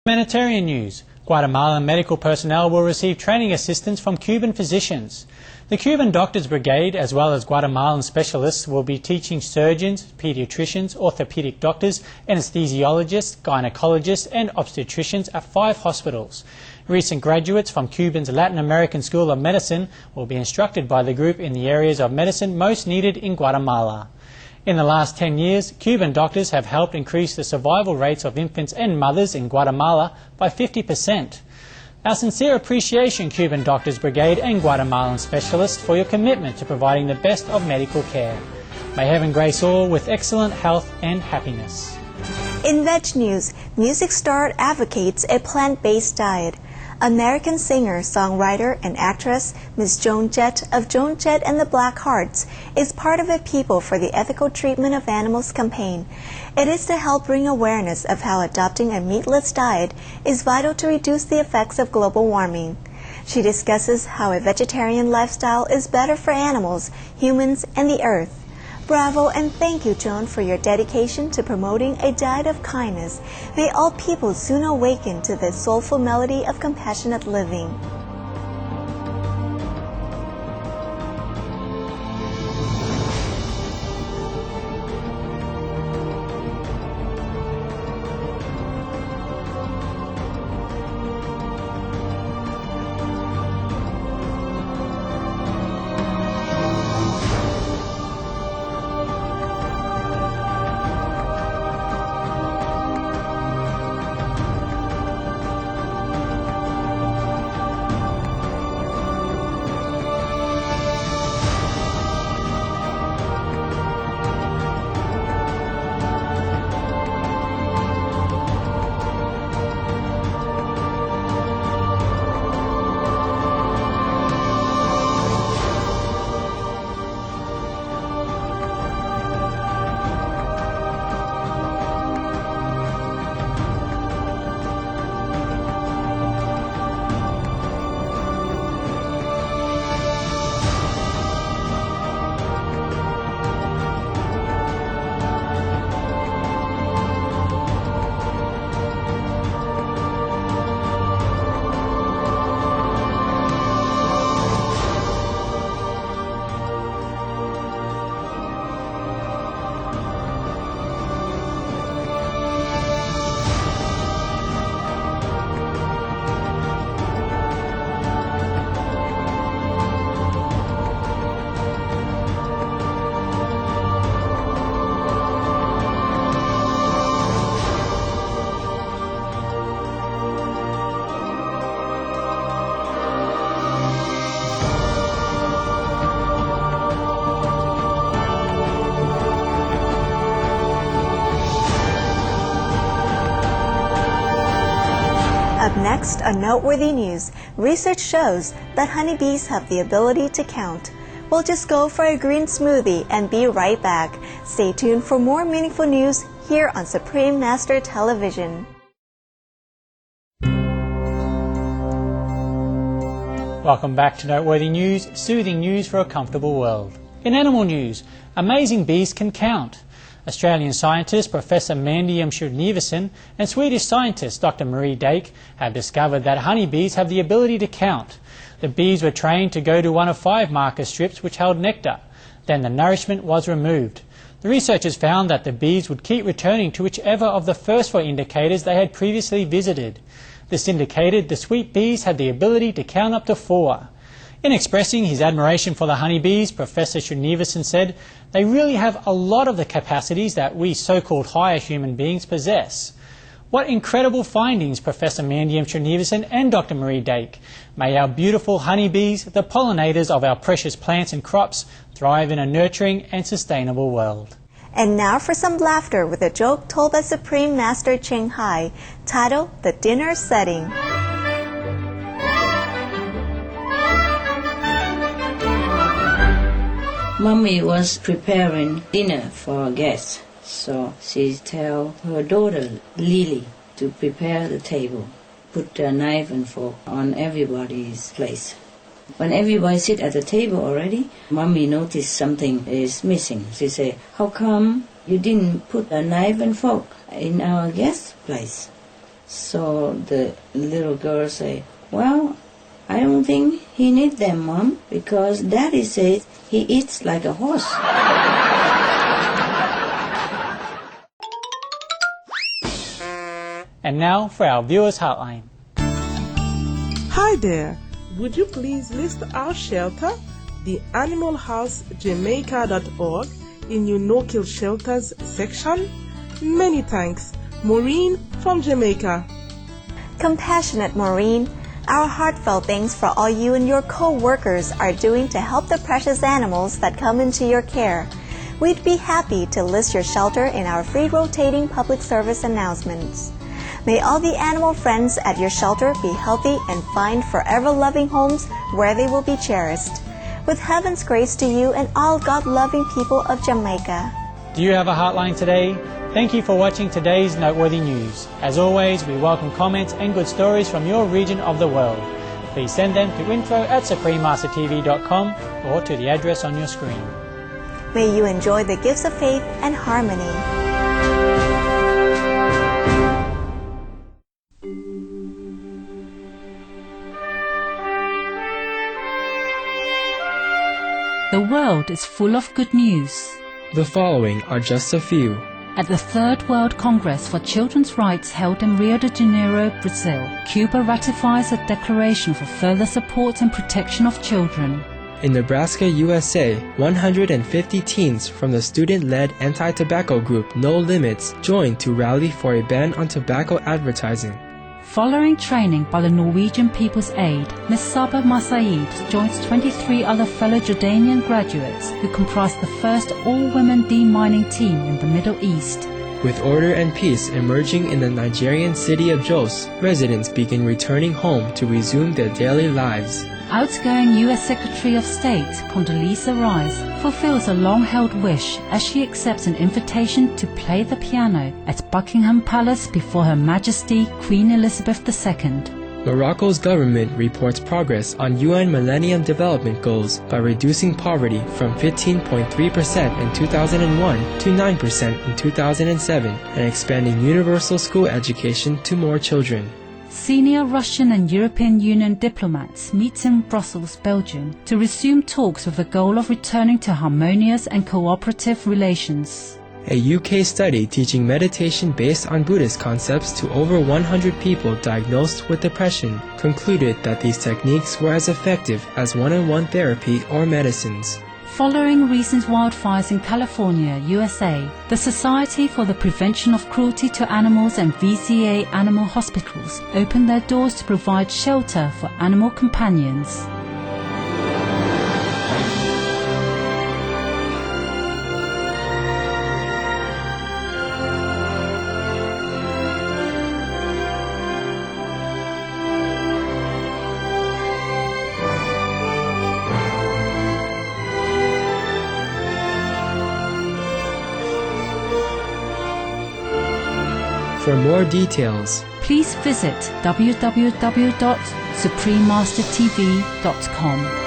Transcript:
Humanitarian news. Guatemalan medical personnel will receive training assistance from Cuban physicians. The Cuban Doctors Brigade, as well as Guatemalan specialists, will be teaching surgeons, pediatricians, orthopedic doctors, anesthesiologists, gynecologists and obstetricians at 5 hospitals. Recent graduates from Cuba's Latin American School of Medicine will be instructed by the group in the areas of medicine most needed in Guatemala. In the last 10 years, Cuban doctors have helped increase the survival rates of infants and mothers in Guatemala by 50%. Our sincere appreciation, Cuban Doctors Brigade and Guatemalan specialists, for your commitment to providing the best of medical care. May heaven grace all with excellent health and happiness. In veg news, music star advocates a plant-based diet. American singer, songwriter, and actress Ms. Joan Jett of Joan Jett and the Black Hearts is part of a People for the Ethical Treatment of Animals campaign. It is to help bring awareness of how adopting a meatless diet is vital to reduce the effects of global warming. She discusses how a vegetarian lifestyle is better for animals, humans, and the earth. Bravo and thank you, Joan, for your dedication to promoting a diet of kindness. May all people soon awaken to the soulful melody of compassionate living. Up next, a noteworthy news. Research shows that honeybees have the ability to count. We'll just go for a green smoothie and be right back. Stay tuned for more meaningful news here on Supreme Master Television. Welcome back to Noteworthy News, soothing news for a comfortable world. In animal news, amazing bees can count. Australian scientist Professor Mandy Srinivasan and Swedish scientist Dr. Marie Dake have discovered that honeybees have the ability to count. The bees were trained to go to one of 5 marker strips which held nectar. Then the nourishment was removed. The researchers found that the bees would keep returning to whichever of the first 4 indicators they had previously visited. This indicated the sweet bees had the ability to count up to 4. In expressing his admiration for the honeybees, Professor Srinivasan said, "They really have a lot of the capacities that we so-called higher human beings possess." What incredible findings, Professor Mandy Srinivasan and Dr. Marie Dake. May our beautiful honeybees, the pollinators of our precious plants and crops, thrive in a nurturing and sustainable world. And now for some laughter with a joke told by Supreme Master Ching Hai, titled The Dinner Setting. Mommy was preparing dinner for guests, so she tell her daughter Lily to prepare the table, put a knife and fork on everybody's place. When everybody sit at the table already, Mommy noticed something is missing. She say, "How come you didn't put a knife and fork in our guest place?" So the little girl say, well, I don't think he needs them, Mom, because Daddy says he eats like a horse. And now for our viewers hotline. Hi there. Would you please list our shelter, the animalhousejamaica.org, in your no-kill shelters section? Many thanks. Maureen from Jamaica. Compassionate Maureen, our heartfelt thanks for all you and your co-workers are doing to help the precious animals that come into your care. We'd be happy to list your shelter in our free rotating public service announcements. May all the animal friends at your shelter be healthy and find forever loving homes where they will be cherished. With heaven's grace to you and all God-loving people of Jamaica. Do you have a hotline today? Thank you for watching today's Noteworthy News. As always, we welcome comments and good stories from your region of the world. Please send them to info@suprememastertv.com or to the address on your screen. May you enjoy the gifts of faith and harmony. The world is full of good news. The following are just a few. At the Third World Congress for Children's Rights held in Rio de Janeiro, Brazil, Cuba ratifies a declaration for further support and protection of children. In Nebraska, USA, 150 teens from the student-led anti-tobacco group No Limits joined to rally for a ban on tobacco advertising. Following training by the Norwegian People's Aid, Ms. Saba Masaid joins 23 other fellow Jordanian graduates who comprise the first all-women demining team in the Middle East. With order and peace emerging in the Nigerian city of Jos, residents begin returning home to resume their daily lives. Outgoing U.S. Secretary of State Condoleezza Rice fulfills a long-held wish as she accepts an invitation to play the piano at Buckingham Palace before Her Majesty Queen Elizabeth II. Morocco's government reports progress on UN Millennium Development Goals by reducing poverty from 15.3% in 2001 to 9% in 2007 and expanding universal school education to more children. Senior Russian and European Union diplomats meet in Brussels, Belgium, to resume talks with the goal of returning to harmonious and cooperative relations. A UK study teaching meditation based on Buddhist concepts to over 100 people diagnosed with depression concluded that these techniques were as effective as one-on-one therapy or medicines. Following recent wildfires in California, USA, the Society for the Prevention of Cruelty to Animals and VCA Animal Hospitals opened their doors to provide shelter for animal companions. For more details, please visit www.suprememastertv.com.